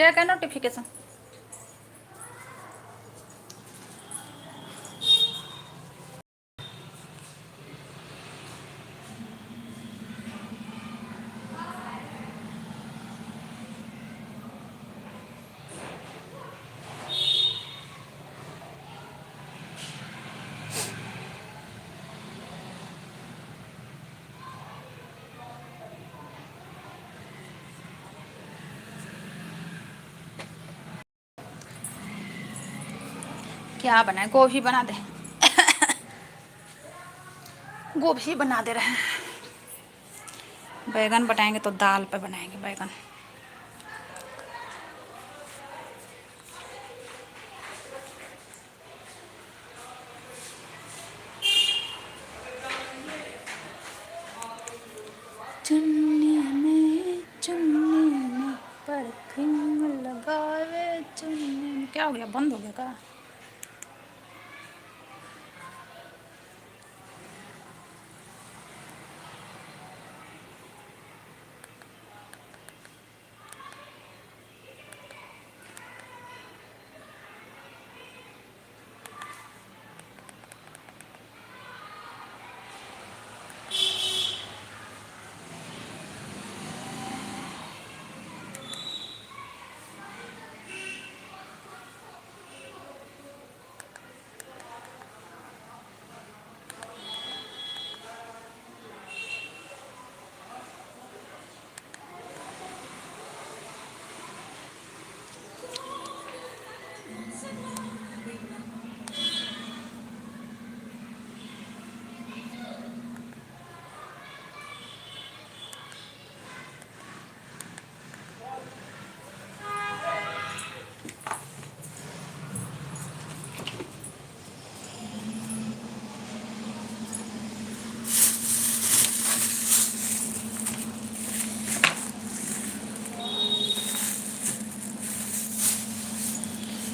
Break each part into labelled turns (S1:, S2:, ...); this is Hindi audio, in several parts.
S1: क्या नोटिफिकेशन? क्या बनाए? गोभी बना दे। गोभी बना दे रहे हैं। बैगन बनाएंगे तो दाल पे बनाएंगे बैगन। चुन्नी में परफ्यूम लगावे, चुन्नी में। क्या हो गया? बंद हो गया क्या?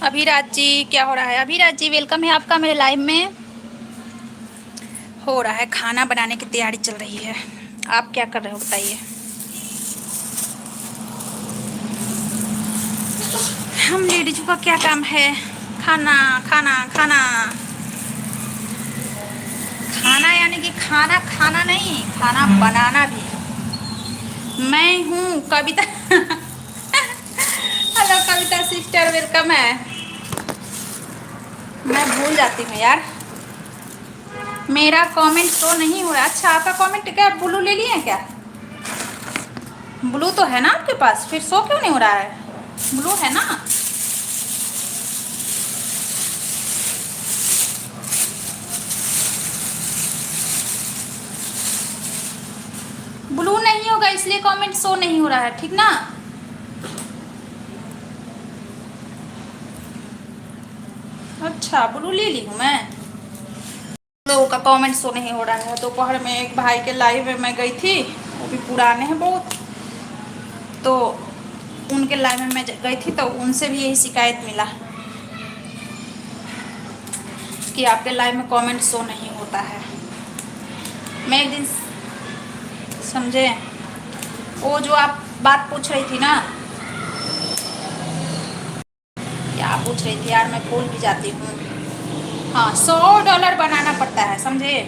S1: अभिराज जी, क्या हो रहा है? अभिराज जी, वेलकम है आपका मेरे लाइव में। हो रहा है, खाना बनाने की तैयारी चल रही है। आप क्या कर रहे हो बताइए? हम लेडीज का क्या काम है? खाना खाना खाना। खाना यानी कि खाना खाना नहीं, खाना बनाना भी। मैं हूँ कविता। हेलो कविता सिस्टर, वेलकम है। मैं भूल जाती हूँ यार। मेरा कमेंट शो नहीं हो रहा। अच्छा, आपका कमेंट क्या ब्लू ले लिए क्या? ब्लू तो है ना आपके पास, फिर शो क्यों नहीं हो रहा है? ब्लू है ना? ब्लू नहीं होगा इसलिए कमेंट शो नहीं हो रहा है, ठीक ना? अच्छा, ब्लू ले ली हूँ मैं। लोगों का कमेंट शो नहीं हो रहा है। दोपहर में एक भाई के लाइव में मैं गई थी, वो भी पुराने हैं बहुत, तो उनके लाइव में मैं गई थी तो उनसे भी यही शिकायत मिला कि आपके लाइव में कमेंट शो नहीं होता है। मैं एक दिन समझे, वो जो आप बात पूछ रही थी ना, क्या पूछ रही थी यार, मैं भूल भी जाती हूँ। हाँ, $100 बनाना पड़ता है, समझे?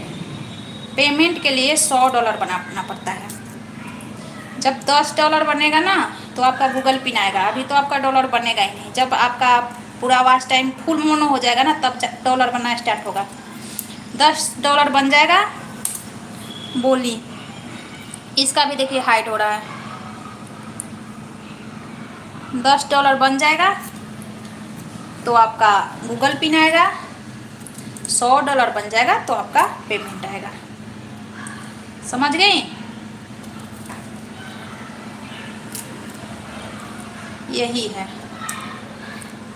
S1: पेमेंट के लिए $100 बनाना पड़ता है। जब $10 बनेगा ना तो आपका गूगल पिन आएगा। अभी तो आपका डॉलर बनेगा ही नहीं। जब आपका पूरा वॉच टाइम फुल मोनो हो जाएगा ना, तब डॉलर बनना स्टार्ट होगा। $10 बन जाएगा। बोली इसका भी देखिए हाइट हो रहा है। $10 बन जाएगा तो आपका गूगल पिन आएगा। $100 बन जाएगा तो आपका पेमेंट आएगा। समझ गई? यही है।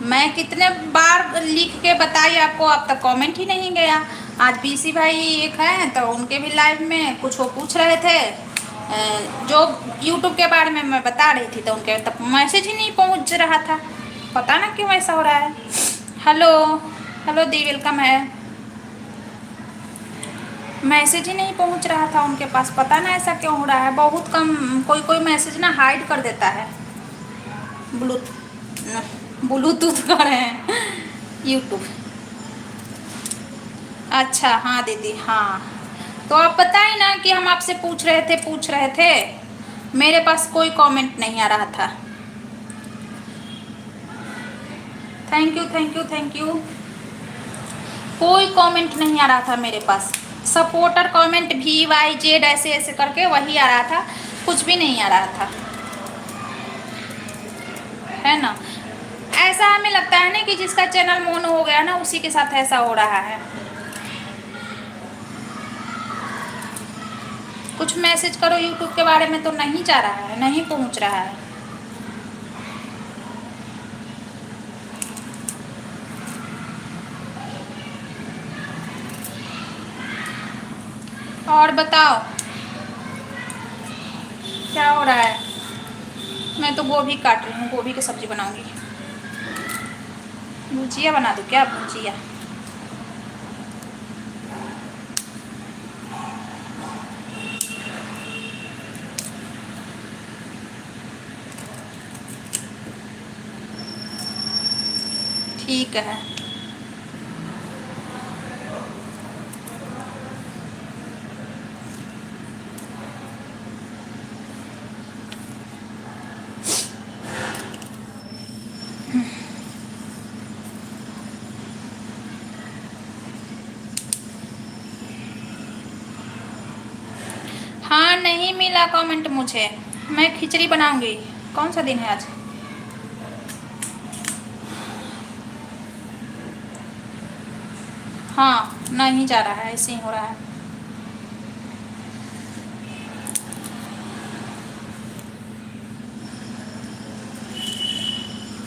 S1: मैं कितने बार लिख के बताई आपको, अब तक कमेंट ही नहीं गया। आज बीसी भाई एक है तो उनके भी लाइव में कुछ वो पूछ रहे थे, जो यूट्यूब के बारे में मैं बता रही थी, तो उनके तक मैसेज ही नहीं पहुंच रहा था। पता ना क्यों ऐसा हो रहा है। हेलो हेलो दी, वेलकम है। मैसेज ही नहीं पहुंच रहा था उनके पास, पता ना ऐसा क्यों हो रहा है। बहुत कम, कोई कोई मैसेज ना हाइड कर देता है ब्लूटूथ। ब्लूटूथ कर रहे हैं यूट्यूब। अच्छा हाँ दीदी हाँ, तो आप बताएं ना कि हम आपसे पूछ रहे थे, मेरे पास कोई कमेंट नहीं आ रहा था। Thank you thank you thank you. कोई कमेंट नहीं आ रहा था मेरे पास। सपोर्टर कमेंट VYZ ऐसे ऐसे करके वही आ रहा था, कुछ भी नहीं आ रहा था, है ना। ऐसा हमें लगता है ना कि जिसका चैनल मोनो हो गया ना उसी के साथ ऐसा हो रहा है। कुछ मैसेज करो यूट्यूब के बारे में, तो नहीं जा रहा है, नहीं पहुंच रहा है। और बताओ क्या हो रहा है। मैं तो गोभी काट रही हूँ, गोभी की सब्जी बनाऊंगी। भुजिया बना दूँ क्या, भुजिया। ठीक है। हाँ नहीं मिला कमेंट मुझे, मैं खिचड़ी बनाऊंगी। कौन सा दिन है आज। हाँ नहीं जा रहा है, ऐसे ही हो रहा है।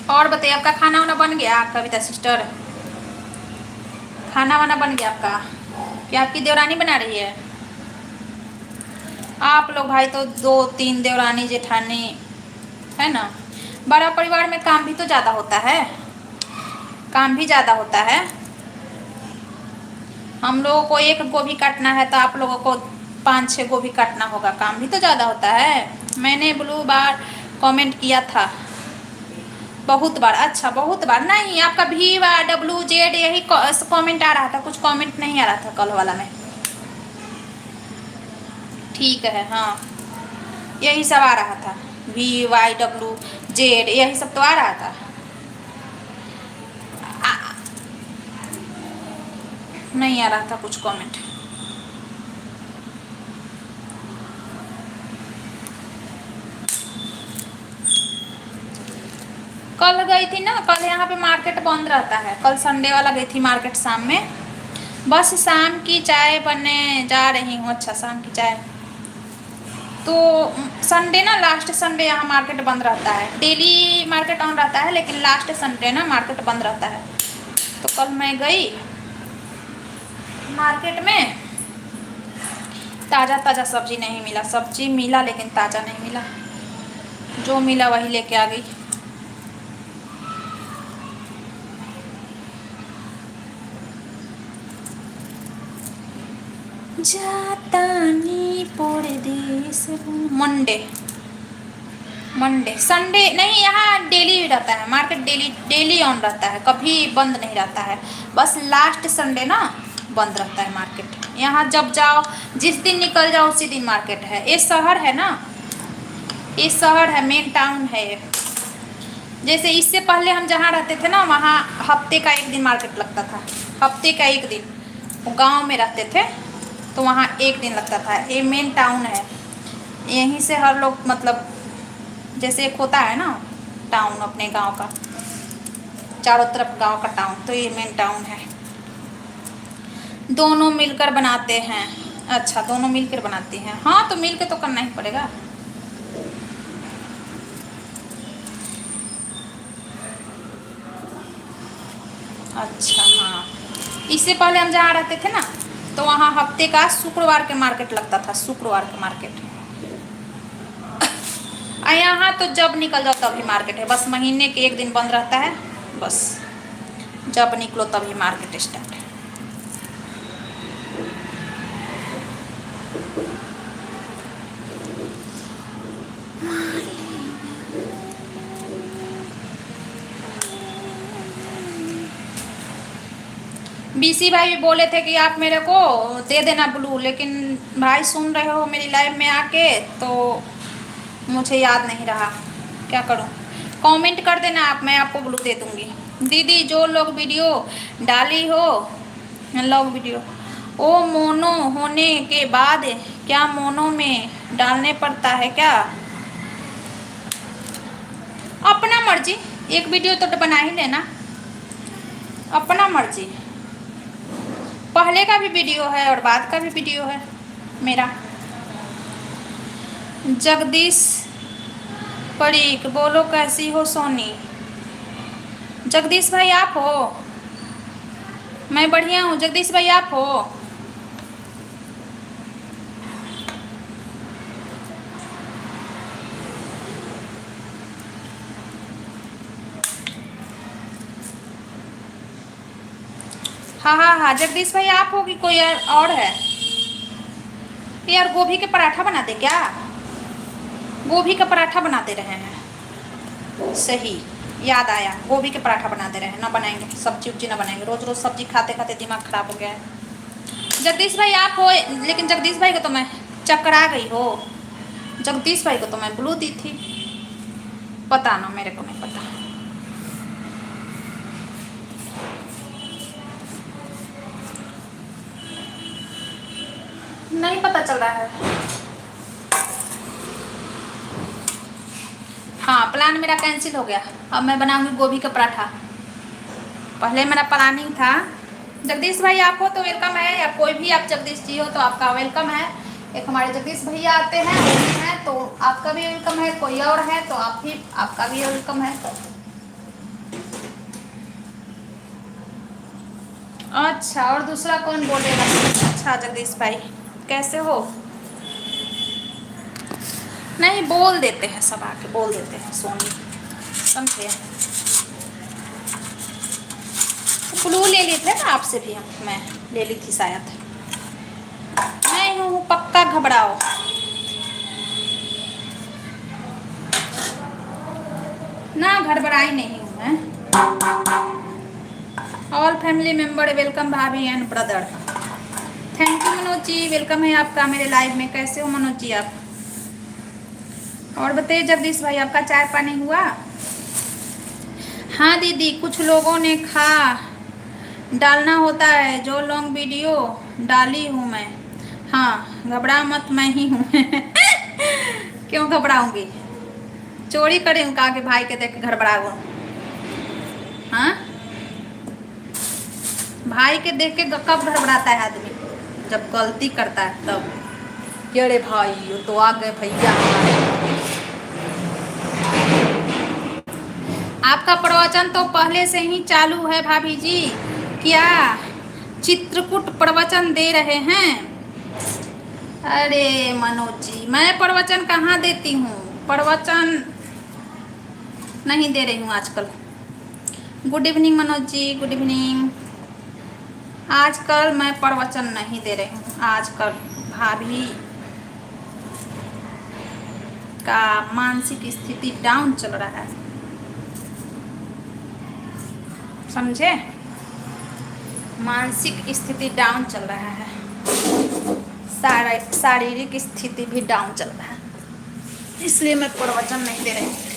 S1: और बताइए आपका खाना वाना बन गया, कविता सिस्टर। खाना वाना बन गया आपका, क्या आपकी देवरानी बना रही है। आप लोग भाई तो 2-3 देवरानी जेठानी, है ना। बड़ा परिवार में काम भी तो ज़्यादा होता है, काम भी ज़्यादा होता है। हम लोगों को एक गोभी काटना है तो आप लोगों को 5-6 गोभी काटना होगा, काम भी तो ज़्यादा होता है। मैंने ब्लू बार कमेंट किया था बहुत बार। अच्छा बहुत बार नहीं, आपका VYWZ यही कमेंट आ रहा था, कुछ कमेंट नहीं आ रहा था कल वाला में। ठीक है हाँ, यही सब आ रहा था, VYWZ यही सब तो आ रहा था। नहीं आ रहा था कुछ कमेंट। कल गई थी ना, कल यहाँ पे मार्केट बंद रहता है, कल संडे वाला गई थी मार्केट शाम में। बस शाम की चाय बनने जा रही हूँ। अच्छा शाम की चाय, तो संडे ना, लास्ट संडे यहाँ मार्केट बंद रहता है। डेली मार्केट ऑन रहता है लेकिन लास्ट संडे ना मार्केट बंद रहता है। तो कल मैं गई मार्केट में, ताज़ा ताज़ा सब्जी नहीं मिला, सब्जी मिला लेकिन ताज़ा नहीं मिला, जो मिला वही लेके आ गई। जातानी परदेस मंडे, संडे नहीं, यहाँ डेली रहता है मार्केट, डेली ऑन रहता है, कभी बंद नहीं रहता है। बस लास्ट संडे ना बंद रहता है मार्केट। यहाँ जब जाओ, जिस दिन निकल जाओ उसी दिन मार्केट है। ये शहर है ना, ये शहर है, मेन टाउन है ये। जैसे इससे पहले हम जहाँ रहते थे ना, वहाँ हफ्ते का एक दिन मार्केट लगता था, हफ्ते का एक दिन। वो गांव में रहते थे तो वहाँ एक दिन लगता था। ये मेन टाउन है, यहीं से हर लोग मतलब, जैसे एक होता है ना टाउन अपने गांव का, चारों तरफ गांव का टाउन, तो ये मेन टाउन है। दोनों मिलकर बनाते हैं। अच्छा दोनों मिलकर बनाती हैं, हाँ तो मिलकर तो करना ही पड़ेगा। अच्छा हाँ, इससे पहले हम जहाँ रहते थे ना, तो वहाँ हफ्ते का शुक्रवार के मार्केट लगता था, शुक्रवार के मार्केट। यहाँ तो जब निकल जाओ तभी मार्केट है, बस महीने के एक दिन बंद रहता है, बस जब निकलो तभी मार्केट स्टार्ट है। बीसी भाई भी बोले थे कि आप मेरे को दे देना ब्लू, लेकिन भाई सुन रहे हो मेरी लाइव में आके तो मुझे याद नहीं रहा, क्या करूं। कमेंट कर देना आप, मैं आपको ब्लू दे दूंगी। दीदी जो लोग वीडियो डाली हो, लव वीडियो, वो मोनो होने के बाद क्या मोनो में डालने पड़ता है क्या? अपना मर्जी, एक वीडियो तो बना ही लेना, अपना मर्जी। पहले का भी वीडियो है और बाद का भी वीडियो है मेरा। जगदीश परीक, बोलो कैसी हो सोनी? जगदीश भाई आप हो? मैं बढ़िया हूँ। जगदीश भाई आप हो? हाँ हाँ हाँ, जगदीश भाई आप हो कि कोई और है? यार गोभी के पराठा बना दे क्या? गोभी का पराठा बना दे रहे हैं, सही याद आया, गोभी के पराठा बना दे रहे हैं। ना बनाएंगे सब्जी उब्जी, ना बनाएंगे, रोज रोज सब्जी खाते खाते दिमाग खराब हो गया है। जगदीश भाई आप हो, लेकिन जगदीश भाई को तो मैं चकरा गई हो। जगदीश भाई को तो मैं ब्लू दी थी, पता ना, मेरे को नहीं पता। नहीं पता चल रहा है। हाँ, प्लान मेरा कैंसिल हो गया। अब मैं बनाऊंगी गोभी का पराठा। पहले मेरा प्लानिंग था। जगदीश भाई आप हो तो वेलकम है, या कोई भी आप जगदीश जी हो तो आपका वेलकम है। एक हमारे जगदीश भैया आते हैं, वो भी हैं, तो आपका भी वेलकम है। कोई और है तो आप भी, आपका भी वेलकम है। अच्छा, और दूसरा कौन बोलेगा? अच्छा जगदीश भाई कैसे हो? नहीं, बोल देते हैं, सब आके बोल देते हैं सोनी, समझे। ब्लू ले लिए थे ना आपसे भी, मैं ले ली थी शायद। मैं हूँ पक्का घबराओ। ना घबराई नहीं हूँ मैं। ऑल फैमिली मेंबर वेलकम, भाभी and brother. Thank you Manoj ji, welcome है आपका मेरे लाइव में। कैसे हो मनोज जी आप? और बताइए जगदीश भाई, आपका चाय पानी हुआ? हाँ दीदी, कुछ लोगों ने खा डालना होता है, जो लॉन्ग वीडियो डाली हूँ मैं। हाँ घबरा मत, मैं ही हूँ। क्यों घबराऊंगी? चोरी करे हूँ कहा कि भाई के देख के घबराऊँ? हाँ, भाई के देख के कब घबराता है आदमी? जब गलती करता है तब। क्या रे भाई, ये तो आ गए भैया हमारे। आपका प्रवचन तो पहले से ही चालू है भाभी जी, क्या चित्रकूट प्रवचन दे रहे हैं? अरे मनोज जी, मैं प्रवचन कहाँ देती हूँ, प्रवचन नहीं दे रही हूँ आजकल। Good evening Manoj ji, good evening. आजकल मैं प्रवचन नहीं दे रही हूँ, आजकल भाभी का मानसिक स्थिति डाउन चल रहा है, समझे। मानसिक स्थिति डाउन चल रहा है, शारीरिक स्थिति भी डाउन चल रहा है, इसलिए मैं प्रवचन नहीं दे रही।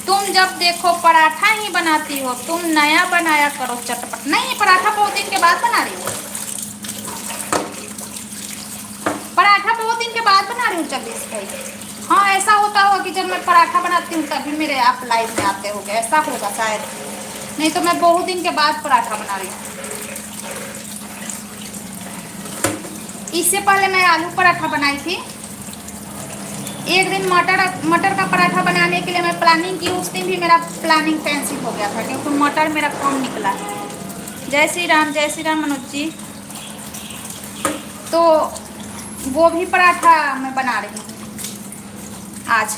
S1: तुम जब देखो पराठा ही बनाती हो, तुम नया बनाया करो चटपट। नहीं, पराठा बहुत दिन के बाद बना रही हो, पराठा बहुत दिन के बाद बना रही हूँ जगदीश भाई। हाँ ऐसा होता होगा कि जब मैं पराठा बनाती हूँ तभी मेरे आप लाइव में आते होंगे, ऐसा होगा शायद। नहीं तो मैं बहुत दिन के बाद पराठा बना रही हूँ। इससे पहले मैं आलू पराठा बनाई थी। एक दिन मटर का पराठा बनाने के लिए मैं प्लानिंग की, उस दिन भी मेरा प्लानिंग कैंसिल हो गया था क्योंकि मटर मेरा कम निकला। जय श्री राम मनोज जी। तो गोभी पराठा मैं बना रही हूँ आज।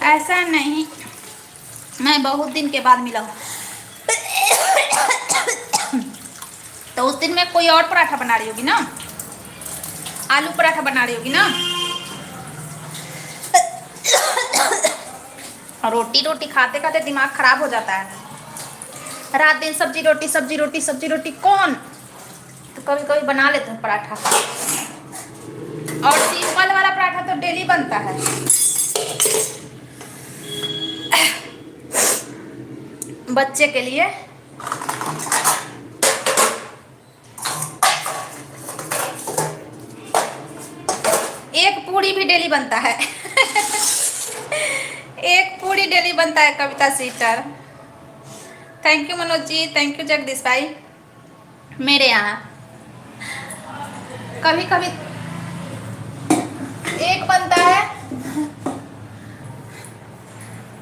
S1: ऐसा नहीं, मैं बहुत दिन के बाद मिला हूँ। तो उस दिन मैं कोई और पराठा बना रही होगी ना, आलू पराठा बना रही होगी ना। और रोटी रोटी खाते खाते दिमाग खराब हो जाता है। रात दिन सब्जी रोटी सब्जी रोटी सब्जी रोटी कौन, तो कभी कभी बना लेते हैं पराठा। और सिंपल वाला पराठा तो डेली बनता है। बच्चे के लिए एक पूरी भी डेली बनता है। एक पूरी डेली बनता है Kavita sister. Thank you Manoj ji, thank you Jagdish भाई। मेरे यहाँ कभी कभी एक बनता है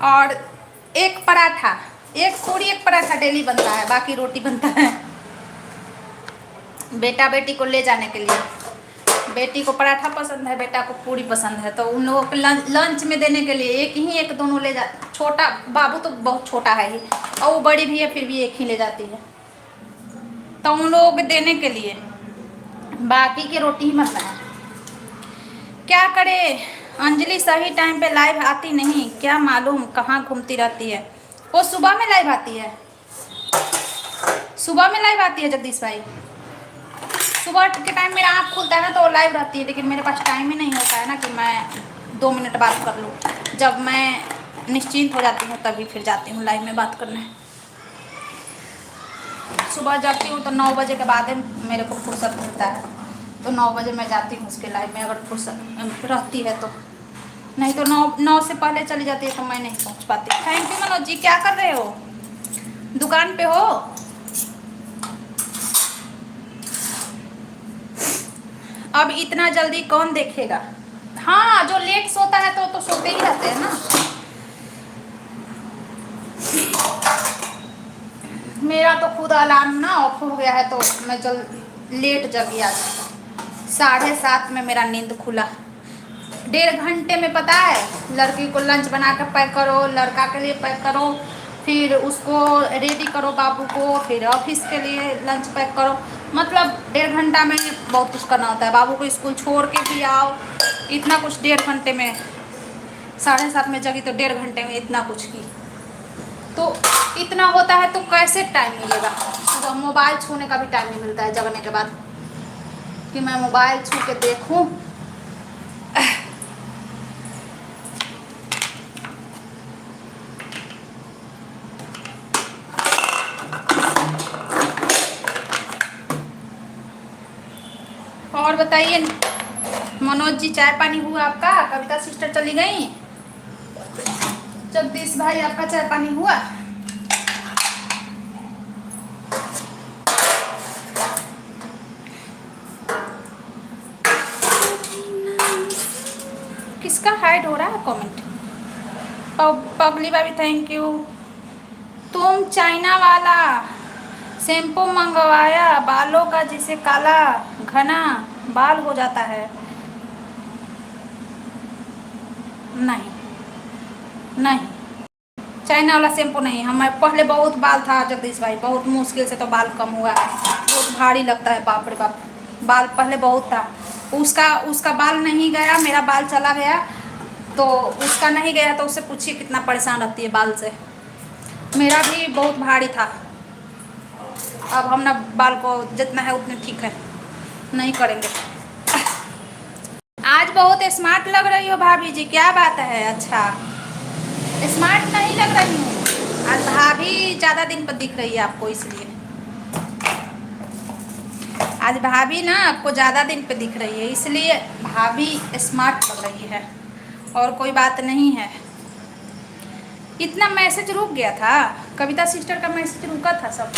S1: और एक पराठा, एक पूरी एक पराठा डेली बनता है, बाकी रोटी बनता है बेटा बेटी को ले जाने के लिए। बेटी को पराठा पसंद है, बेटा को पूरी पसंद है, तो उन लोगों को लंच में देने के लिए एक ही एक दोनों ले जा। छोटा बाबू तो बहुत छोटा है ही, और वो बड़ी भी है फिर भी एक ही ले जाती है, तो उन लोगों को देने के लिए बाकी की रोटी ही बनता है। क्या करे, अंजलि सही टाइम पे लाइव आती नहीं, क्या मालूम कहाँ घूमती रहती है। वो सुबह में लाइव आती है, सुबह में लाइव आती है जगदीश भाई। सुबह के टाइम मेरा आँख खुलता है ना तो लाइव रहती है, लेकिन मेरे पास टाइम ही नहीं होता है ना कि मैं 2 मिनट बात कर लूँ। जब मैं निश्चिंत हो जाती हूँ तभी फिर जाती हूँ लाइव में बात करने। सुबह जाती हूँ तो 9 बजे के बाद मेरे को फुर्सत मिलता है, तो 9 बजे मैं जाती हूँ उसके लाइव में, अगर फुर्सत रहती है तो। नहीं तो 9 से पहले चली जाती है तो मैं नहीं पहुँच पाती। थैंक यू मनोज जी। क्या कर रहे हो, दुकान पे हो? अब इतना जल्दी कौन देखेगा। हाँ, जो लेट सोता है तो सोते ही रहते हैं ना। मेरा तो खुद अलार्म ना ऑफ हो गया है तो मैं लेट जगी आज। 7:30 में मेरा नींद खुला। 1.5 घंटे में पता है, लड़की को लंच बना कर पैक करो, लड़का के लिए पैक करो, फिर उसको रेडी करो बाबू को, फिर ऑफिस के लिए लंच पैक करो। मतलब 1.5 घंटा में बहुत कुछ करना होता है। बाबू को स्कूल छोड़ के भी आओ, इतना कुछ 1.5 घंटे में। 7:30 में जगी तो 1.5 घंटे में इतना कुछ की, तो इतना होता है तो कैसे टाइम मिलेगा। तो मोबाइल छूने का भी टाइम नहीं मिलता है जगने के बाद, कि मैं मोबाइल छू के देखूं। और बताइए मनोज जी, चाय पानी हुआ आपका? कविता सिस्टर चली गई? जगदीश भाई आपका चाय पानी हुआ? किसका हाइड हो रहा है कमेंट? पगली भाभी थैंक यू। तुम चाइना वाला शैम्पू मंगवाया बालों का, जिसे काला घना बाल हो जाता है? नहीं नहीं, चाइना वाला शैम्पू नहीं। हमारे पहले बहुत बाल था जगदीश भाई, बहुत मुश्किल से तो बाल कम हुआ है। बहुत भारी लगता है, बाप रे बाप। बाल पहले बहुत था, उसका बाल नहीं गया, मेरा बाल चला गया। तो उसका नहीं गया तो उससे पूछिए कितना परेशान रहती है बाल से। मेरा भी बहुत भारी था। अब हम ना बाल को जितना है उतने ठीक है, नहीं करेंगे। आज बहुत स्मार्ट लग रही हो भाभी जी, क्या बात है? अच्छा, स्मार्ट नहीं लग रही हूँ आज, भाभी ज़्यादा दिन पर दिख रही है आपको, इसलिए आज भाभी ना आपको ज़्यादा दिन पे दिख रही है, इसलिए भाभी स्मार्ट लग रही है, और कोई बात नहीं है। इतना मैसेज रुक गया था, कविता सिस्टर का मैसेज रुका था सब।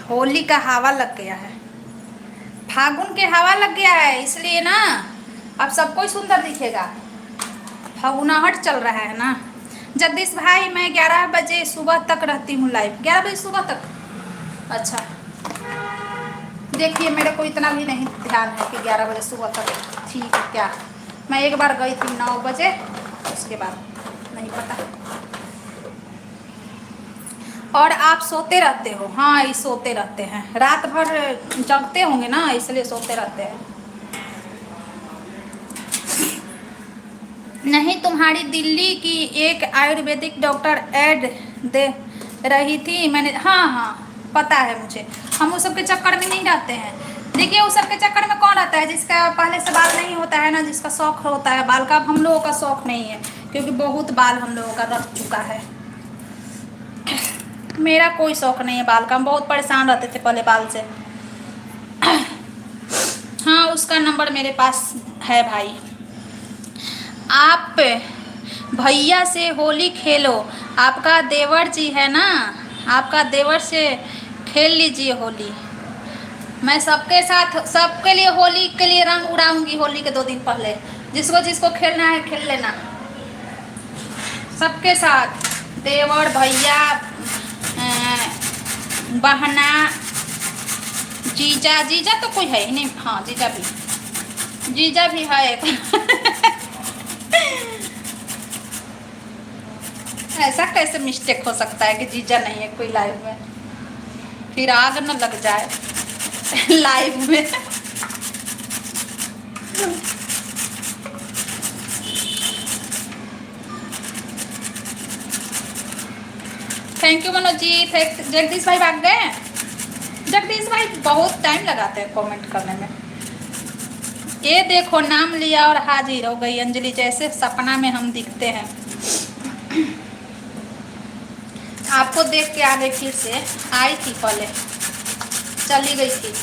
S1: होली का हवा लग गया है, फागुन के हवा लग गया है, इसलिए ना अब सब कोई सुंदर दिखेगा। फागुनाहट चल रहा है ना। जगदीश भाई मैं 11 बजे सुबह तक रहती हूँ लाइव, 11 बजे सुबह तक। अच्छा, देखिए मेरे को इतना भी नहीं ध्यान है कि 11 बजे सुबह तक थी क्या। मैं एक बार गई थी 9 बजे, उसके बाद नहीं पता। और आप सोते रहते हो? हाँ, ये सोते रहते हैं, रात भर जगते होंगे ना, इसलिए सोते रहते हैं। नहीं, तुम्हारी दिल्ली की एक आयुर्वेदिक डॉक्टर ऐड दे रही थी, मैंने, हाँ हाँ पता है मुझे। हम उस सब के चक्कर में नहीं रहते हैं। देखिए उस सब के चक्कर में कौन आता है, जिसका पहले से बाल नहीं होता है ना, जिसका शौक होता है बाल का। अब हम लोगों का शौक नहीं है, क्योंकि बहुत बाल हम लोगों का रख चुका है। मेरा कोई शौक नहीं है बाल का, हम बहुत परेशान रहते थे पहले बाल से। हाँ उसका नंबर मेरे पास है भाई। आप भैया से होली खेलो, आपका देवर जी है ना, आपका देवर से खेल लीजिए होली। मैं सबके साथ, सबके लिए होली के लिए रंग उड़ाऊंगी होली के 2 दिन पहले। जिसको जिसको खेलना है खेल लेना, सबके साथ। देवर, भैया, बहना, जीजा। जीजा तो कोई है ही नहीं, हाँ जीजा भी है एक। ऐसा कैसे मिस्टेक हो सकता है कि जीजा नहीं है कोई लाइव में, फिर आग न लग जाए लाइव में। थैंक यू मनोज जी। जगदीश भाई भाग गए। जगदीश भाई बहुत टाइम लगाते हैं कमेंट करने में। ये देखो नाम लिया और हाजिर हो गई अंजलि, जैसे सपना में हम दिखते हैं। आपको देख के आ गई, फिर से आई थी, पहले चली गई थी।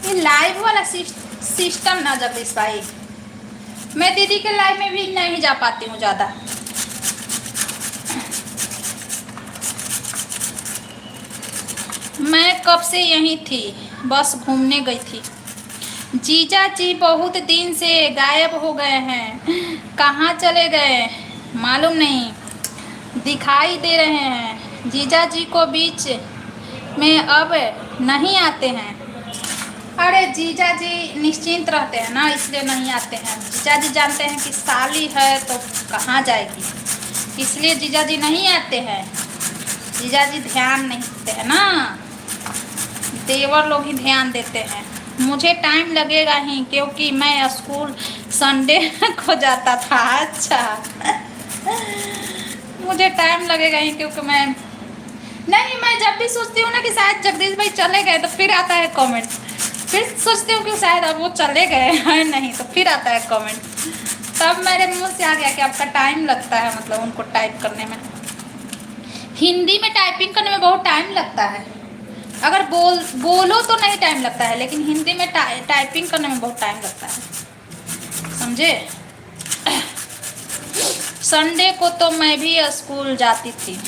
S1: ये लाइव वाला सिस्टम ना जगदीश भाई, मैं दीदी के लाइव में भी नहीं जा पाती हूँ ज़्यादा। मैं कब से यहीं थी, बस घूमने गई थी। जीजा जी बहुत दिन से गायब हो गए हैं, कहाँ चले गए मालूम नहीं, दिखाई दे रहे हैं। जीजा जी को बीच में अब नहीं आते हैं। अरे जीजा जी निश्चिंत रहते हैं ना, इसलिए नहीं आते हैं। जीजा जी जानते हैं कि साली है तो कहाँ जाएगी, इसलिए जीजा जी नहीं आते हैं। जीजा जी ध्यान नहीं देते हैं ना, देवर लोग ही ध्यान देते हैं। मुझे टाइम लगेगा ही, क्योंकि मैं स्कूल संडे को जाता था। अच्छा मुझे टाइम लगेगा ही, क्योंकि मैं नहीं, मैं जब भी सोचती हूँ ना कि शायद जगदीश भाई चले गए, तो फिर आता है कमेंट। फिर सोचती हूँ कि शायद अब वो चले गए हैं, नहीं, तो फिर आता है कमेंट। तब मेरे मुंह से आ गया कि आपका टाइम लगता है, मतलब उनको टाइप करने में। हिंदी में टाइपिंग करने में बहुत टाइम लगता है। अगर बोलो तो नहीं टाइम लगता है, लेकिन हिंदी में टाइपिंग करने में बहुत टाइम लगता है, समझे। संडे को तो मैं भी स्कूल जाती थी।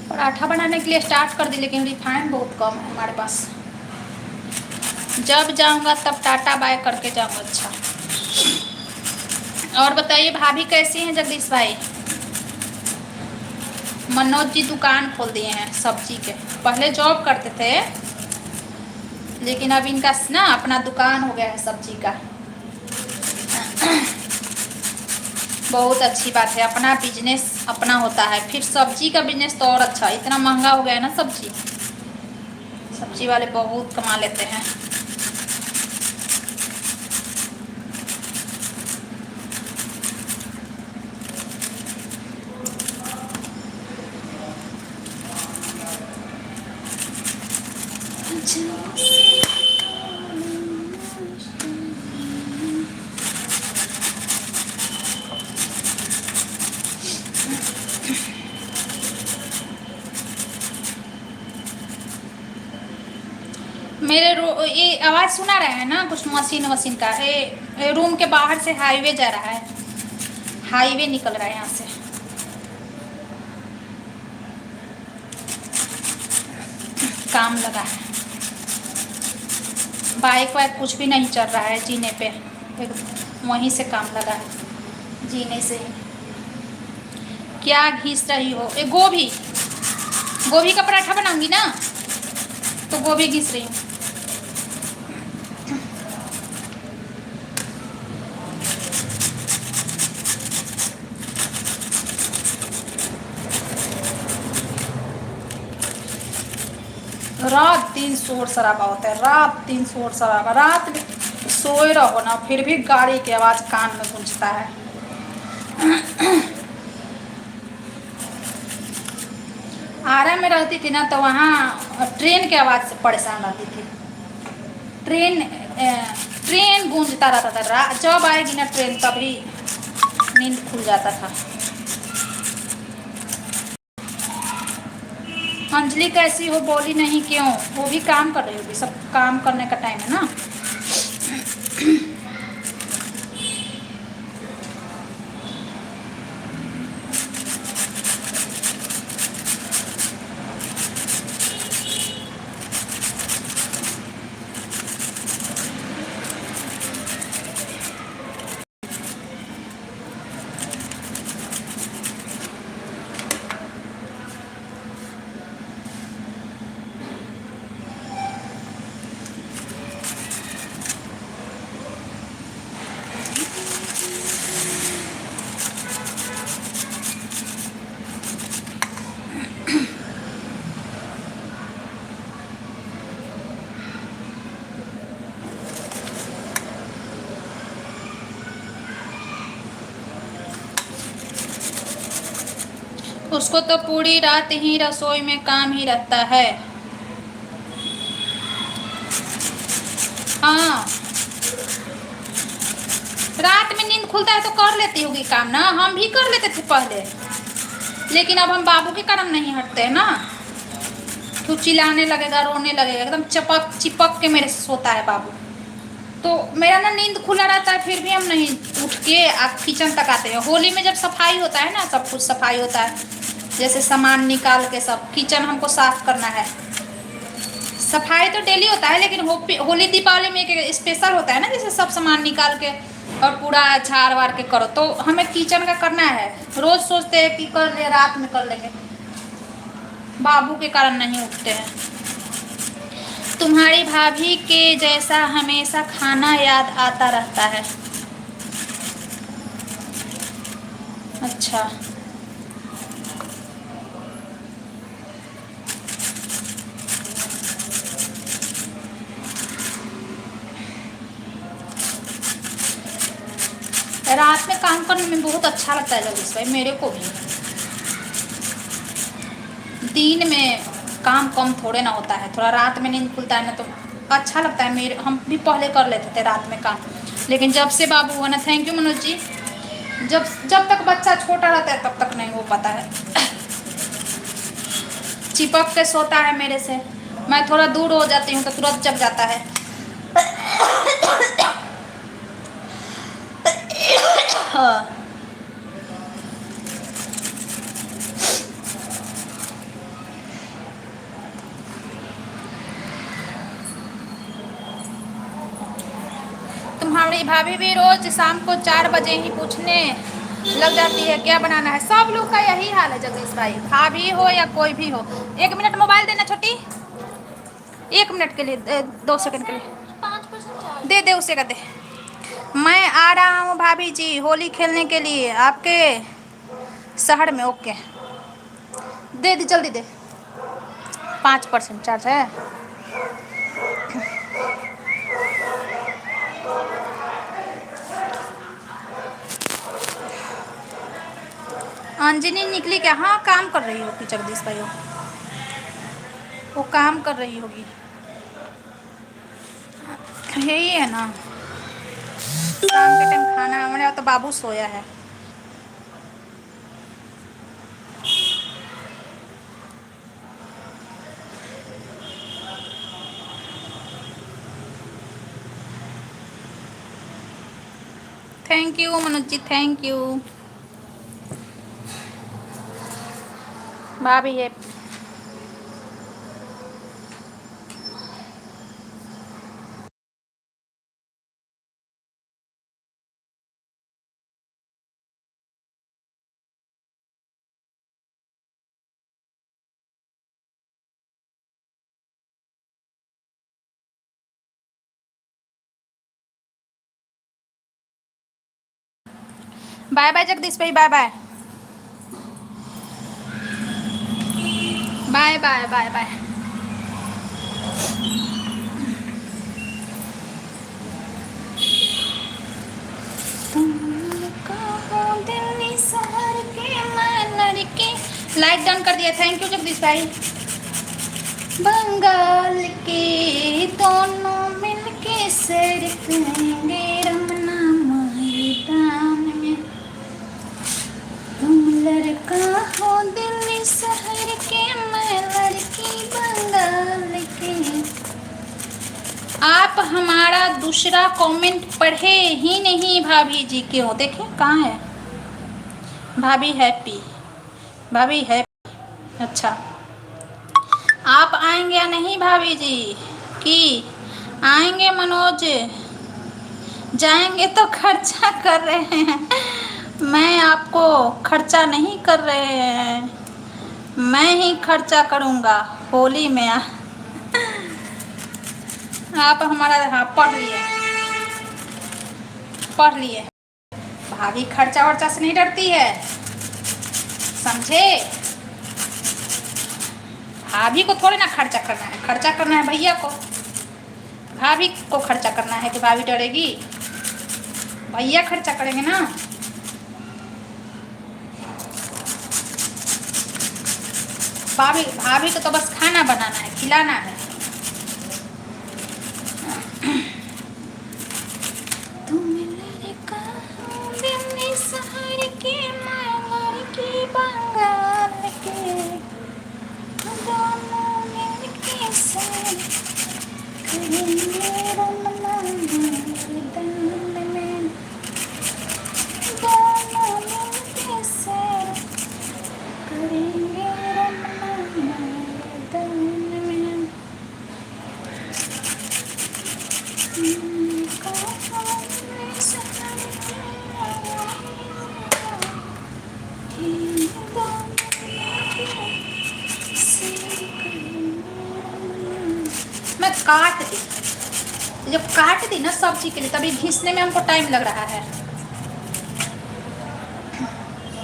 S1: पराठा बनाने के लिए स्टार्ट कर दी, लेकिन रिफाइंड बहुत कम है हमारे पास। जब जाऊंगा तब टाटा बाय करके जाऊंगा। अच्छा और बताइए भाभी कैसी हैं जगदीश भाई। मनोज जी दुकान खोल दिए हैं सब्जी के, पहले जॉब करते थे, लेकिन अब इनका ना अपना दुकान हो गया है सब्जी का। बहुत अच्छी बात है, अपना बिजनेस अपना होता है। फिर सब्जी का बिजनेस तो और अच्छा, इतना महंगा हो गया है ना सब्जी, सब्जी वाले बहुत कमा लेते हैं। मेरे ये आवाज़ सुना रहे हैं ना, कुछ मशीन वशीन का। ये रूम के बाहर से हाईवे जा रहा है, हाईवे निकल रहा है यहाँ से। काम लगा है, बाइक वाइक कुछ भी नहीं चल रहा है जीने पे, वहीं से काम लगा है, जीने से ही। क्या घिस रही हो। ये गोभी, गोभी का पराठा बनाऊंगी ना, तो गोभी घिस रही हूँ। शोर शराबा होता है, रात दिन शोर शराबा, रात में सोए रहो ना फिर भी गाड़ी की आवाज़ कान में गूंजता है। आरा में रहती थी ना तो वहाँ ट्रेन की आवाज़ से परेशान रहती थी। ट्रेन गूंजता रहता था, जब आएगी ना ट्रेन तभी नींद खुल जाता था। अंजलि कैसी हो, बोली नहीं क्यों? वो भी काम कर रही होगी, सब काम करने का टाइम है ना। उसको तो पूरी रात ही रसोई में काम ही रहता है। हाँ, रात में नींद खुलता है तो कर लेती होगी काम ना, हम भी कर लेते थे पहले, लेकिन अब हम बाबू के कारण नहीं हटते हैं ना। तो चिल्लाने लगेगा, रोने लगेगा, एकदम चपक चिपक के मेरे से सोता है बाबू। तो मेरा ना नींद खुला रहता है फिर भी हम नहीं उठ के किचन तक आते हैं। होली में जब सफाई होता है ना, सब कुछ सफाई होता है, जैसे सामान निकाल के सब किचन हमको साफ करना है। सफाई तो डेली होता है, लेकिन होली दीपावली में एक स्पेशल होता है ना, जैसे सब सामान निकाल के और पूरा झाड़ वाड़ के करो, तो हमें किचन का करना है। रोज सोचते हैं कि कर ले, रात में कर लेंगे, बाबू के कारण नहीं उठते हैं। तुम्हारी भाभी के जैसा हमेशा खाना याद आता रहता है। अच्छा, रात में काम करने में बहुत अच्छा लगता है जगदीश भाई, मेरे को भी। दिन में काम कम थोड़े ना होता है, थोड़ा रात में नींद खुलता है ना तो अच्छा लगता है। मेरे हम भी पहले कर लेते थे रात में काम, लेकिन जब से बाबू हुआ ना, थैंक यू मनोज जी, जब तक बच्चा छोटा रहता है तब तक नहीं हो पाता है। चिपक के सोता है मेरे से, मैं थोड़ा दूर हो जाती हूँ तो तुरंत जग जाता है। हाँ, तुम्हारी भाभी भी रोज शाम को 4 बजे ही पूछने लग जाती है क्या बनाना है। सब लोग का यही हाल है जगदीश भाई, भाभी हो या कोई भी हो। 1 मिनट मोबाइल देना छोटी, 1 मिनट के लिए, 2 सेकंड के लिए दे दे, उसे का दे। मैं आ रहा हूँ भाभी जी होली खेलने के लिए आपके शहर में। ओके, दे दी, जल्दी दे। 5% चार्ज है। अंजनी निकली क्या? हाँ, काम कर रही होगी जगदीश भाई, वो काम कर रही होगी, यही है ना, शाम के टाइम खाना हमारे तो बाबू सोया है। Thank you Manoj ji, thank you. भाभी है। बाय बाय जगदीश भाई, bye bye, bye bye bye bye. Like done कर दिया, थैंक यू जगदीश भाई। बंगाल के दोनों मिलके सैर करेंगे रमना मैदान में। तुम लड़का हो दिल्ली शहर के, मैं लड़की बंगाल के। आप हमारा दूसरा कमेंट पढ़े ही नहीं भाभी जी, क्यों? देखें कहाँ है भाभी? हैप्पी भाभी हैप्पी, अच्छा। आप आएंगे या नहीं भाभी जी? कि आएंगे मनोज? जाएंगे तो खर्चा कर रहे हैं, मैं आपको खर्चा नहीं कर रहे हैं, मैं ही खर्चा करूँगा होली में। आप हमारा, हाँ पढ़ लिए। भाभी खर्चा वर्चा से नहीं डरती है, समझे? भाभी को थोड़े ना खर्चा करना है, खर्चा करना है भैया को। भाभी को खर्चा करना है कि भाभी डरेगी? भैया खर्चा करेंगे ना। भाभी को तो बस खाना बनाना है, खिलाना है। मैं काट दी, जब काट दी ना सब्जी के लिए, तभी घिसने में हमको टाइम लग रहा है,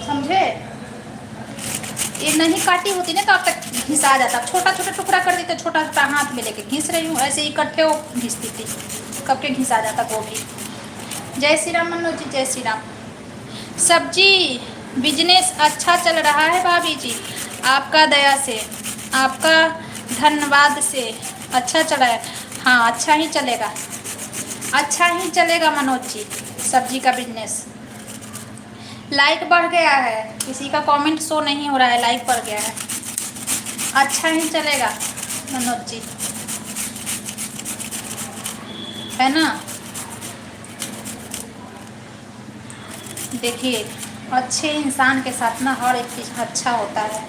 S1: समझे? ये नहीं काटी होती ना तो अब तक घिसा जाता। छोटा छोटा टुकड़ा कर देते, छोटा छोटा हाथ में लेके घिस रही हूँ, ऐसे इकट्ठे हो घिसती थी, कब के घिसा जाता गोभी। जय श्री राम मनोज जी, जय श्री राम। सब्जी बिजनेस अच्छा चल रहा है भाभी जी, आपका दया से, आपका धन्यवाद से अच्छा चला है। हाँ अच्छा ही चलेगा, अच्छा ही चलेगा मनोज जी, सब्जी का बिजनेस। लाइक बढ़ गया है, किसी का कमेंट शो नहीं हो रहा है, लाइक बढ़ गया है, अच्छा ही चलेगा मनोज जी, है ना? देखिए अच्छे इंसान के साथ ना हर एक चीज़ अच्छा होता है।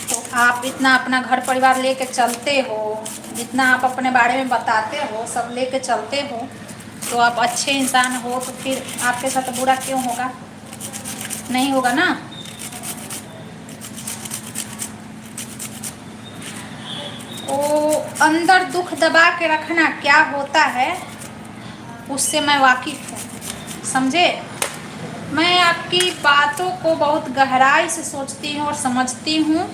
S1: तो आप इतना अपना घर परिवार लेके चलते हो, जितना आप अपने बारे में बताते हो, सब लेके चलते हो, तो आप अच्छे इंसान हो, तो फिर आपके साथ बुरा क्यों होगा? नहीं होगा ना। वो अंदर दुख दबा के रखना क्या होता है, उससे मैं वाकिफ़ हूँ, समझे? मैं आपकी बातों को बहुत गहराई से सोचती हूँ और समझती हूँ,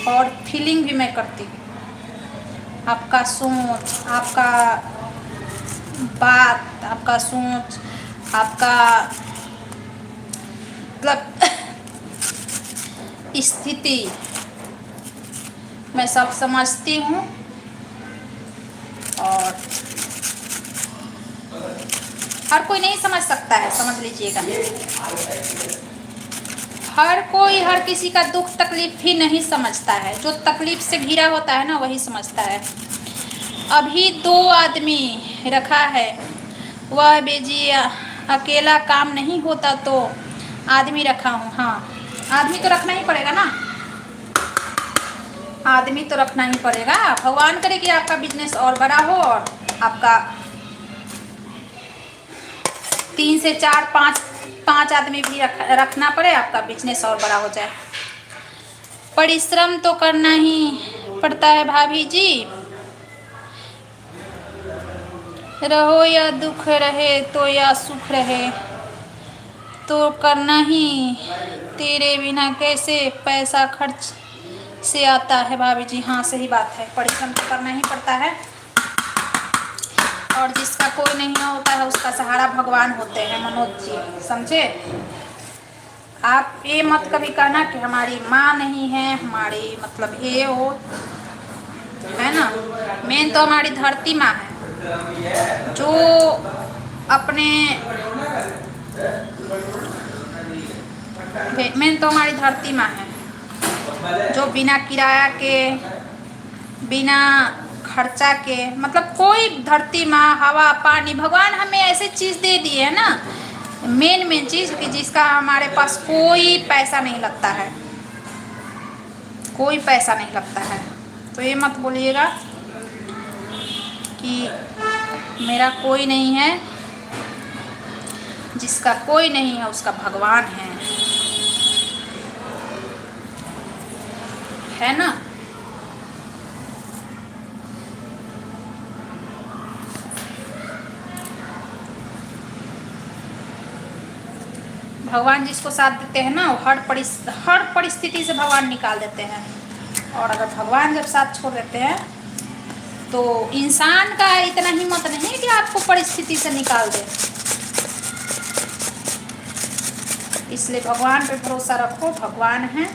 S1: और फीलिंग भी मैं करती हूँ। आपका सोच, आपका बात, आपका सोच, आपका मतलब स्थिति मैं सब समझती हूँ, और हर कोई नहीं समझ सकता है, समझ लीजिएगा। हर कोई हर किसी का दुख तकलीफ भी नहीं समझता है, जो तकलीफ से घिरा होता है ना वही समझता है। अभी 2 आदमी रखा है, वह बेजी अकेला काम नहीं होता तो आदमी रखा हूँ। हाँ आदमी तो रखना ही पड़ेगा ना, आदमी तो रखना ही पड़ेगा। भगवान करे कि आपका बिजनेस और बड़ा हो, और आपका 3 से 4 5 आदमी भी रखना पड़े, आपका बिजनेस और बड़ा हो जाए। परिश्रम तो करना ही पड़ता है भाभी जी, रहो या दुख रहे तो या सुख रहे, तो करना ही, तेरे बिना कैसे पैसा खर्च से आता है भाभी जी। हाँ सही बात है, परिश्रम तो करना ही पड़ता है, और जिसका कोई नहीं होता है उसका सहारा भगवान होते हैं मनोज जी, समझे। आप ये मत कभी कहना कि हमारी माँ नहीं है, हमारी मतलब ये हो, है ना। मेन तो हमारी धरती माँ है, जो अपने, मेन तो हमारी धरती माँ है, जो बिना किराया के, बिना खर्चा के, मतलब कोई, धरती माँ, हवा पानी, भगवान हमें ऐसे चीज़ दे दिए है ना, मेन चीज़ कि जिसका हमारे पास कोई पैसा नहीं लगता है, कोई पैसा नहीं लगता है। तो ये मत बोलिएगा कि मेरा कोई नहीं है, जिसका कोई नहीं है उसका भगवान है ना। भगवान जिसको साथ देते हैं ना, वो हर परिस्थिति से भगवान निकाल देते हैं, और अगर भगवान जब साथ छोड़ देते हैं तो इंसान का इतना हिम्मत नहीं है कि आपको परिस्थिति से निकाल दे। इसलिए भगवान पे भरोसा रखो, भगवान है।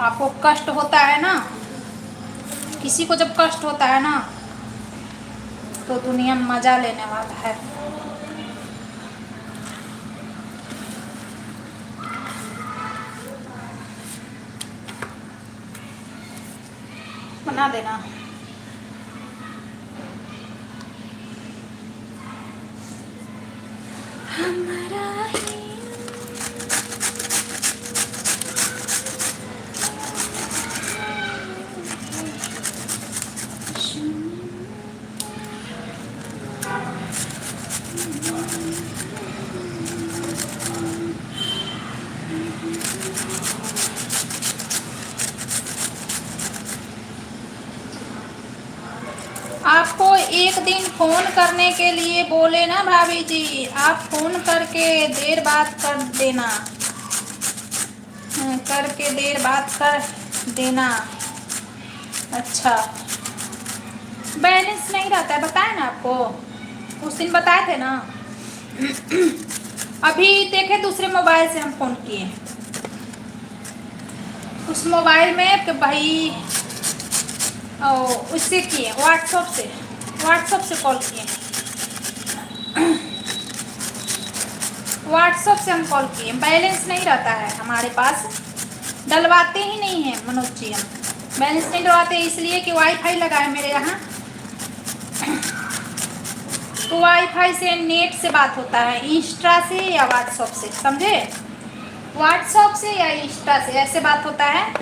S1: आपको कष्ट होता है ना, किसी को जब कष्ट होता है ना, तो दुनिया मजा लेने वाला है। बना देना। हमारा आपको एक दिन फोन करने के लिए बोले ना भाभी जी, आप फोन करके देर बात कर देना, करके देर बात कर देना। अच्छा, बैलेंस नहीं रहता है, बताए ना आपको, उस दिन बताए थे ना। अभी देखे दूसरे मोबाइल से हम फोन किए, उस मोबाइल में कि भाई उससे किए, व्हाट्सएप से कॉल किए, व्हाट्सएप से हम कॉल किए। बैलेंस नहीं रहता है हमारे पास, डलवाते ही नहीं है मनोज जी, हम बैलेंस नहीं डलवाते इसलिए कि वाईफाई लगा है मेरे यहाँ, तो वाईफाई से नेट से बात होता है, इंस्टा से या व्हाट्सएप से, समझे। व्हाट्सएप से या इंस्टा से ऐसे बात होता है,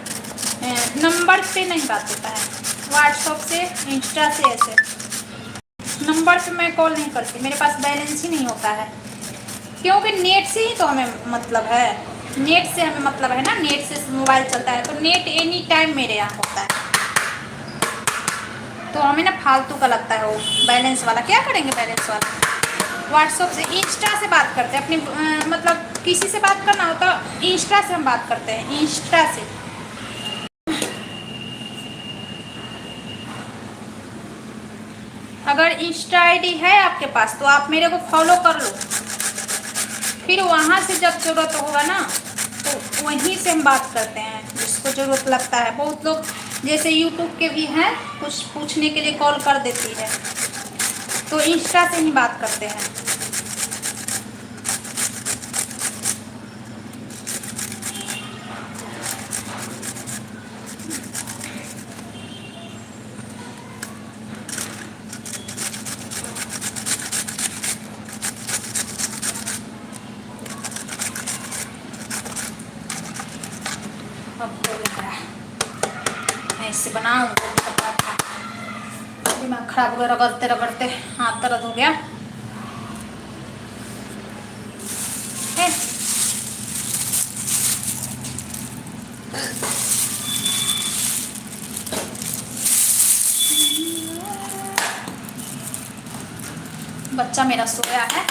S1: नंबर पे नहीं बात होता है। व्हाट्सएप से, इंस्टा से, ऐसे नंबर पे मैं कॉल नहीं करती, मेरे पास बैलेंस ही नहीं होता है, क्योंकि नेट से ही तो हमें मतलब है, नेट से हमें मतलब है ना, नेट से मोबाइल चलता है, तो नेट एनी टाइम मेरे यहाँ होता है, तो हमें ना फालतू का लगता है वो बैलेंस वाला, क्या करेंगे बैलेंस वाला। व्हाट्सएप से, इंस्टा से बात करते हैं अपनी, मतलब किसी से बात करना हो तो इंस्टा से हम बात करते हैं, इंस्टा से। अगर इंस्टा आईडी है आपके पास तो आप मेरे को फॉलो कर लो, फिर वहाँ से जब ज़रूरत होगा ना तो वहीं से हम बात करते हैं, जिसको ज़रूरत लगता है। बहुत लोग जैसे यूट्यूब के भी हैं, कुछ पूछने के लिए कॉल कर देती है, तो इंस्टा से ही बात करते हैं। अब तो लग रहा है ऐसे बनाऊँ, खराब हो गया, रगड़ते रगड़ते हाथ दर्द हो गया है। बच्चा मेरा सोया है।